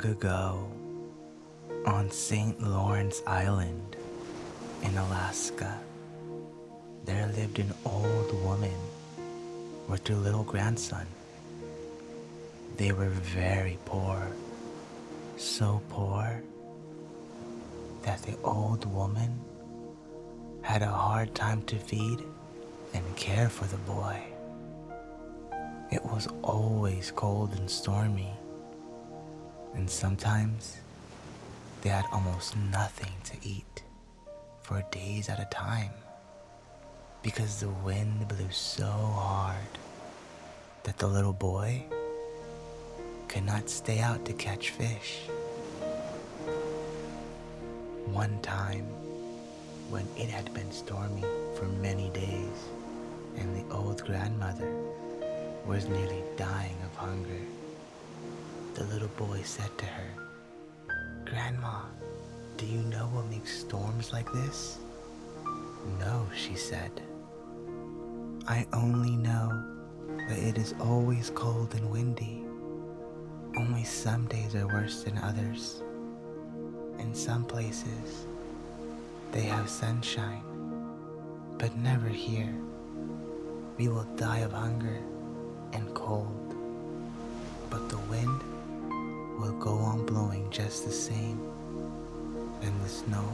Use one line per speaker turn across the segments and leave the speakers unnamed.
ago, on St. Lawrence Island in Alaska, there lived an old woman with her little grandson. They were very poor, so poor that the old woman had a hard time to feed and care for the boy. It was always cold and stormy, and sometimes they had almost nothing to eat for days at a time because the wind blew so hard that the little boy could not stay out to catch fish. One time, when it had been stormy for many days and the old grandmother was nearly dying of hunger, the little boy said to her, "Grandma, do you know what makes storms like this?" "No," she said. "I only know that it is always cold and windy. Only some days are worse than others. In some places, they have sunshine, but never here. We will die of hunger and cold, but the wind will go on blowing just the same, and the snow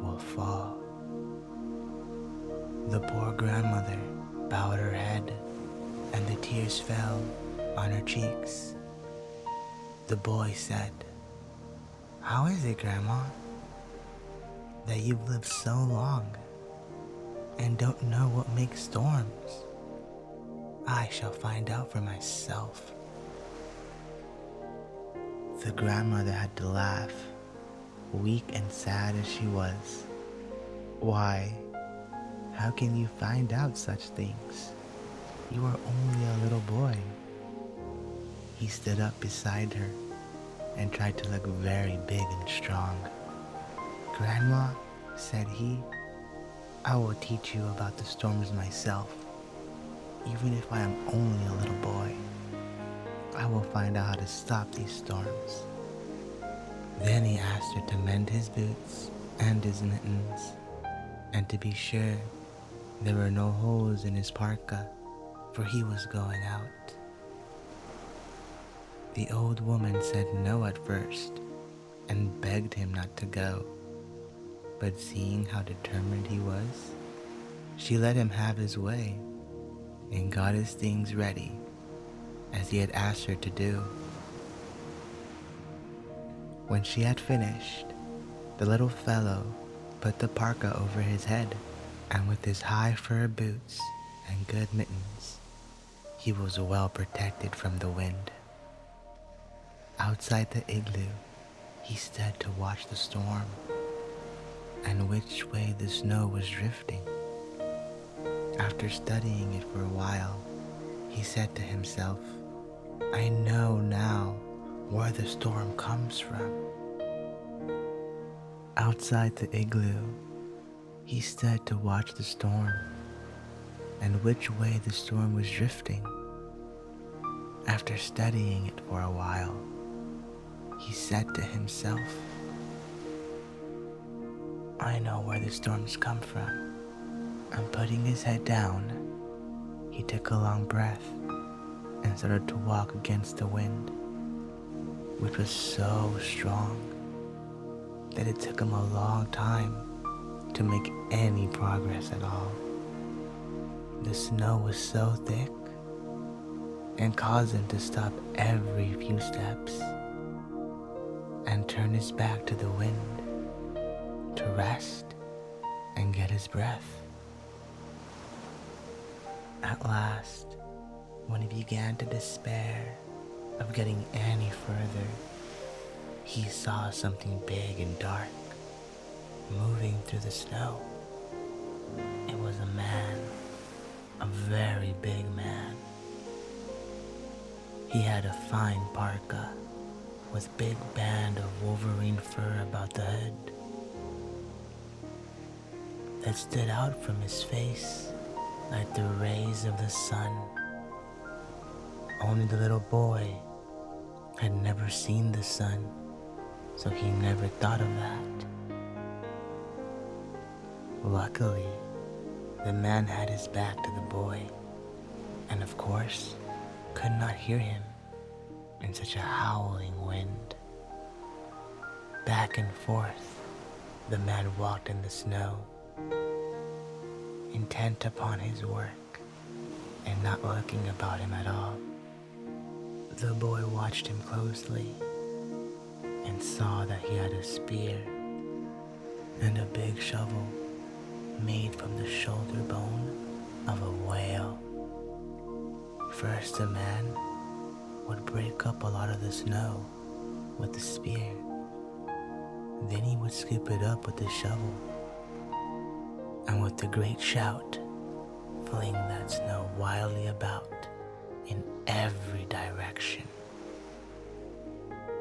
will fall." The poor grandmother bowed her head, and the tears fell on her cheeks. The boy said, "How is it, Grandma, that you've lived so long and don't know what makes storms? I shall find out for myself." The grandmother had to laugh, weak and sad as she was. "Why, how can you find out such things? You are only a little boy." He stood up beside her and tried to look very big and strong. "Grandma," said he, "I will teach you about the storms myself. Even if I am only a little boy, I will find out how to stop these storms." Then he asked her to mend his boots and his mittens, and to be sure there were no holes in his parka, for he was going out. The old woman said no at first and begged him not to go, but seeing how determined he was, she let him have his way and got his things ready as he had asked her to do. When she had finished, the little fellow put the parka over his head, and with his high fur boots and good mittens, he was well protected from the wind. Outside the igloo, he stood to watch the storm and which way the snow was drifting. After studying it for a while, he said to himself, "I know now where the storm comes from." Outside the igloo, he stood to watch the storm and which way the storm was drifting. After studying it for a while, he said to himself, "I know where the storms come from." And putting his head down, he took a long breath and started to walk against the wind, which was so strong that it took him a long time to make any progress at all. The snow was so thick and caused him to stop every few steps and turn his back to the wind to rest and get his breath. At last, when he began to despair of getting any further, he saw something big and dark moving through the snow. It was a man, a very big man. He had a fine parka with big band of wolverine fur about the head that stood out from his face like the rays of the sun. Only the little boy had never seen the sun, so he never thought of that. Luckily, the man had his back to the boy, and of course, could not hear him in such a howling wind. Back and forth, the man walked in the snow, intent upon his work and not looking about him at all. The boy watched him closely and saw that he had a spear and a big shovel made from the shoulder bone of a whale. First, the man would break up a lot of the snow with the spear. Then he would scoop it up with the shovel, and with a great shout, fling that snow wildly about in every direction.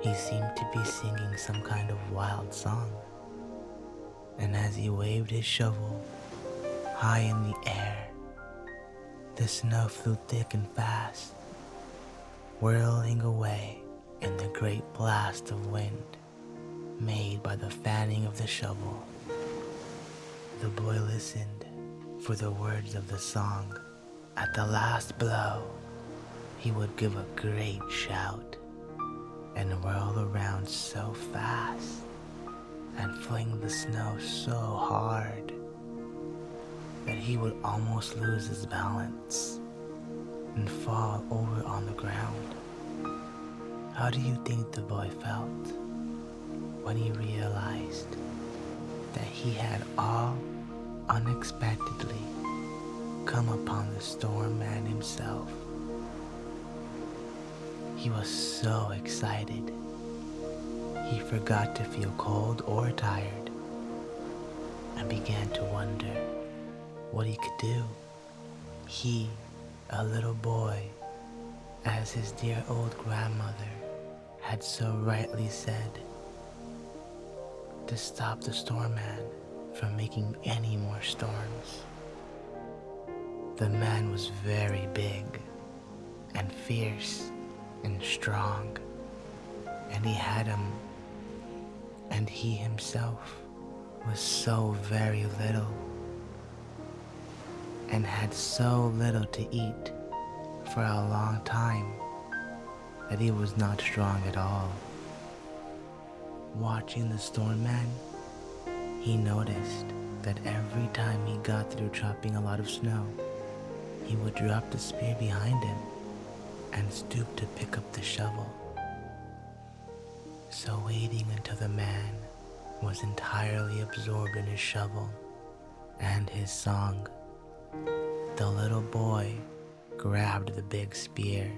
He seemed to be singing some kind of wild song, and as he waved his shovel high in the air, the snow flew thick and fast, whirling away in the great blast of wind made by the fanning of the shovel. The boy listened for the words of the song. At the last blow, he would give a great shout and whirl around so fast and fling the snow so hard that he would almost lose his balance and fall over on the ground. How do you think the boy felt when he realized that he had all unexpectedly come upon the storm man himself? He was so excited, he forgot to feel cold or tired and began to wonder what he could do. He, a little boy, as his dear old grandmother had so rightly said, to stop the storm man from making any more storms. The man was very big and fierce and strong, and he himself was so very little and had so little to eat for a long time that he was not strong at all. Watching the storm man, he noticed that every time he got through chopping a lot of snow, he would drop the spear behind him and stoop to pick up the shovel. So waiting until the man was entirely absorbed in his shovel and his song, the little boy grabbed the big spear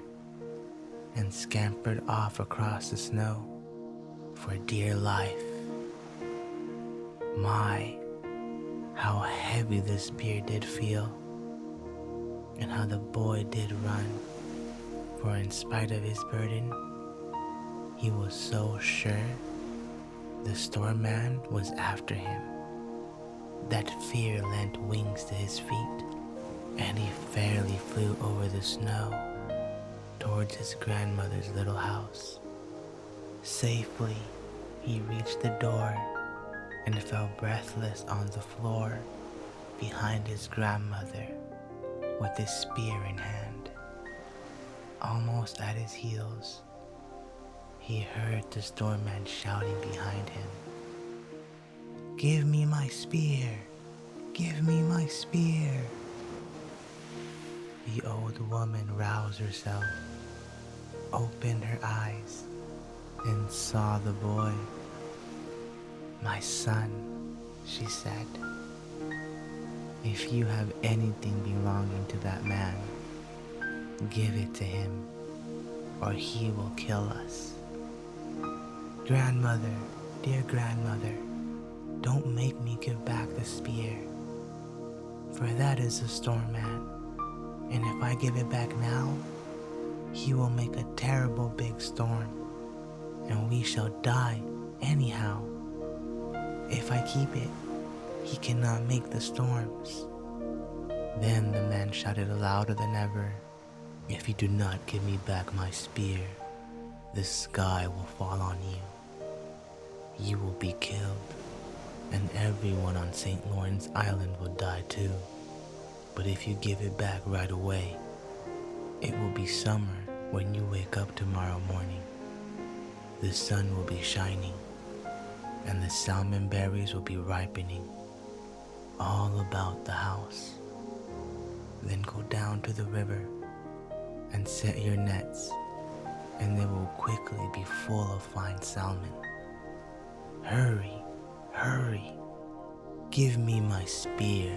and scampered off across the snow for dear life. My, how heavy the spear did feel, and how the boy did run, for in spite of his burden, he was so sure the storm man was after him that fear lent wings to his feet, and he fairly flew over the snow towards his grandmother's little house. Safely, he reached the door and fell breathless on the floor behind his grandmother with his spear in hand. Almost at his heels, he heard the storm man shouting behind him, "Give me my spear! Give me my spear!" The old woman roused herself, opened her eyes, and saw the boy. "My son," she said, "if you have anything belonging to that man, give it to him, or he will kill us." "Grandmother, dear grandmother, don't make me give back the spear, for that is the storm man, and if I give it back now, he will make a terrible big storm, and we shall die anyhow. If I keep it, he cannot make the storms." Then the man shouted louder than ever, "If you do not give me back my spear, the sky will fall on you. You will be killed, and everyone on St. Lawrence Island will die too. But if you give it back right away, it will be summer when you wake up tomorrow morning. The sun will be shining, and the salmon berries will be ripening all about the house. Then go down to the river and set your nets, and they will quickly be full of fine salmon. Hurry, hurry, give me my spear.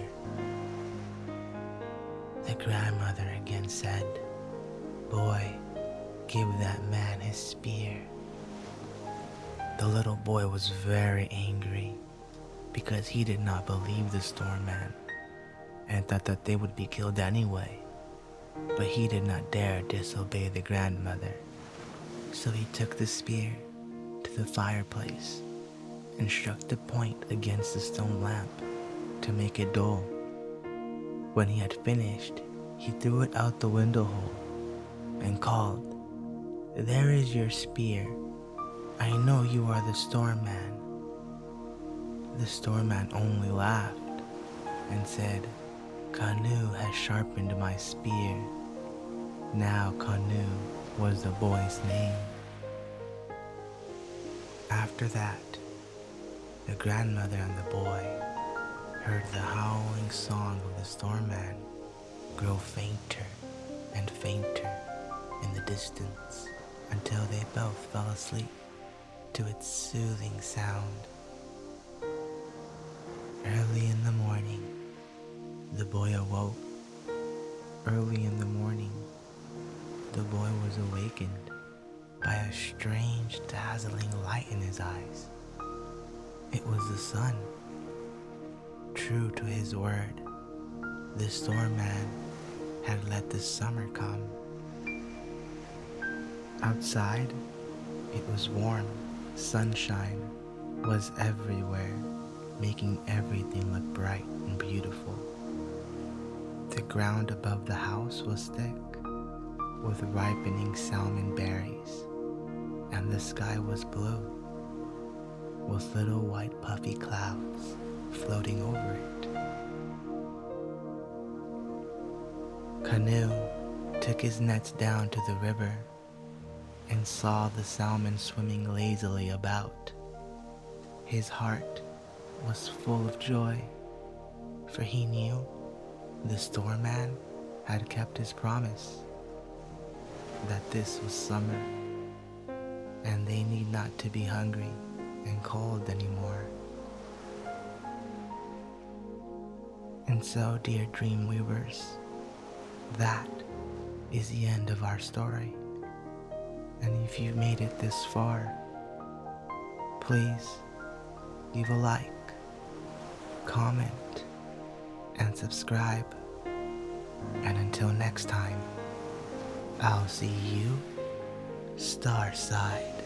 The grandmother again said, "Boy, give that man his spear." The little boy was very angry because he did not believe the storm man and thought that they would be killed anyway. But he did not dare disobey the grandmother. So he took the spear to the fireplace and struck the point against the stone lamp to make it dull. When he had finished, he threw it out the window hole and called, "There is your spear. I know you are the storm man." The storm man only laughed and said, "Canoe has sharpened my spear." Now Canoe was the boy's name. After that, the grandmother and the boy heard the howling song of the storm man grow fainter and fainter in the distance until they both fell asleep to its soothing sound. Early in the morning, the boy awoke. Early in the morning, the boy was awakened by a strange, dazzling light in his eyes. It was the sun. True to his word, the storm man had let the summer come. Outside, it was warm. Sunshine was everywhere, making everything look bright and beautiful. The ground above the house was thick with ripening salmon berries, and the sky was blue with little white puffy clouds floating over it. Canoe took his nets down to the river and saw the salmon swimming lazily about. His heart was full of joy, for he knew the storm man had kept his promise that this was summer and they need not to be hungry and cold anymore. And so, dear dream weavers, that is the end of our story. And if you've made it this far, please leave a like, comment, and subscribe. And until next time, I'll see you starside.